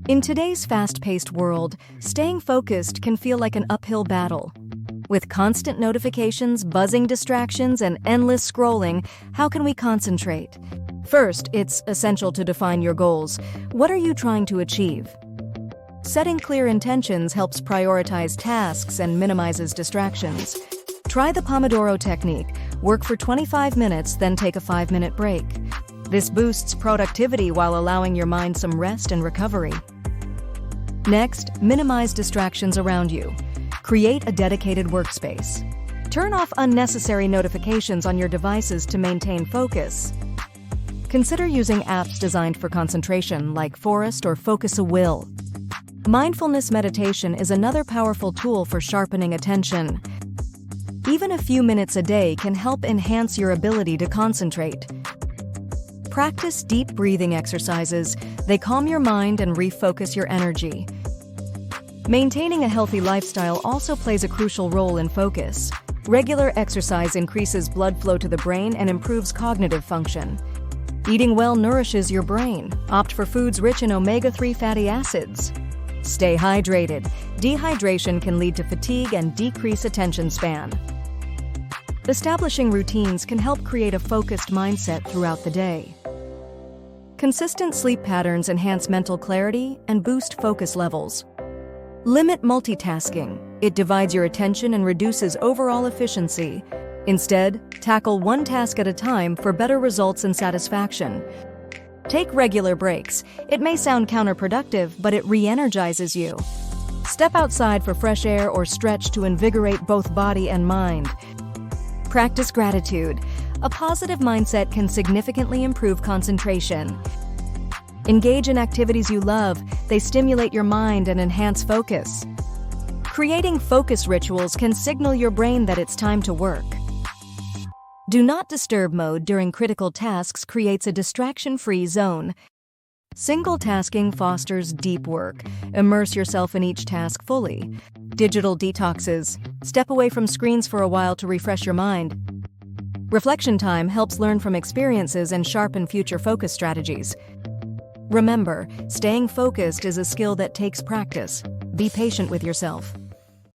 In today's fast-paced world, staying focused can feel like an uphill battle. With constant notifications, buzzing distractions, and endless scrolling, how can we concentrate? First, it's essential to define your goals. What are you trying to achieve? Setting clear intentions helps prioritize tasks and minimizes distractions. Try the Pomodoro technique. Work for 25 minutes, then take a 5-minute break. This boosts productivity while allowing your mind some rest and recovery. Next, minimize distractions around you. Create a dedicated workspace. Turn off unnecessary notifications on your devices to maintain focus. Consider using apps designed for concentration, like Forest or Focus a Will. Mindfulness meditation is another powerful tool for sharpening attention. Even a few minutes a day can help enhance your ability to concentrate. Practice deep breathing exercises. They calm your mind and refocus your energy. Maintaining a healthy lifestyle also plays a crucial role in focus. Regular exercise increases blood flow to the brain and improves cognitive function. Eating well nourishes your brain. Opt for foods rich in omega-3 fatty acids. Stay hydrated. Dehydration can lead to fatigue and decrease attention span. Establishing routines can help create a focused mindset throughout the day. Consistent sleep patterns enhance mental clarity and boost focus levels. Limit multitasking. It divides your attention and reduces overall efficiency. Instead, tackle one task at a time for better results and satisfaction. Take regular breaks. It may sound counterproductive, but it re-energizes you. Step outside for fresh air or stretch to invigorate both body and mind. Practice gratitude. A positive mindset can significantly improve concentration. Engage in activities you love. They stimulate your mind and enhance focus. Creating focus rituals can signal your brain that it's time to work. Do not disturb mode during critical tasks creates a distraction-free zone. Single tasking fosters deep work. Immerse yourself in each task fully. Digital detoxes. Step away from screens for a while to refresh your mind. Reflection time helps learn from experiences and sharpen future focus strategies. Remember, staying focused is a skill that takes practice. Be patient with yourself.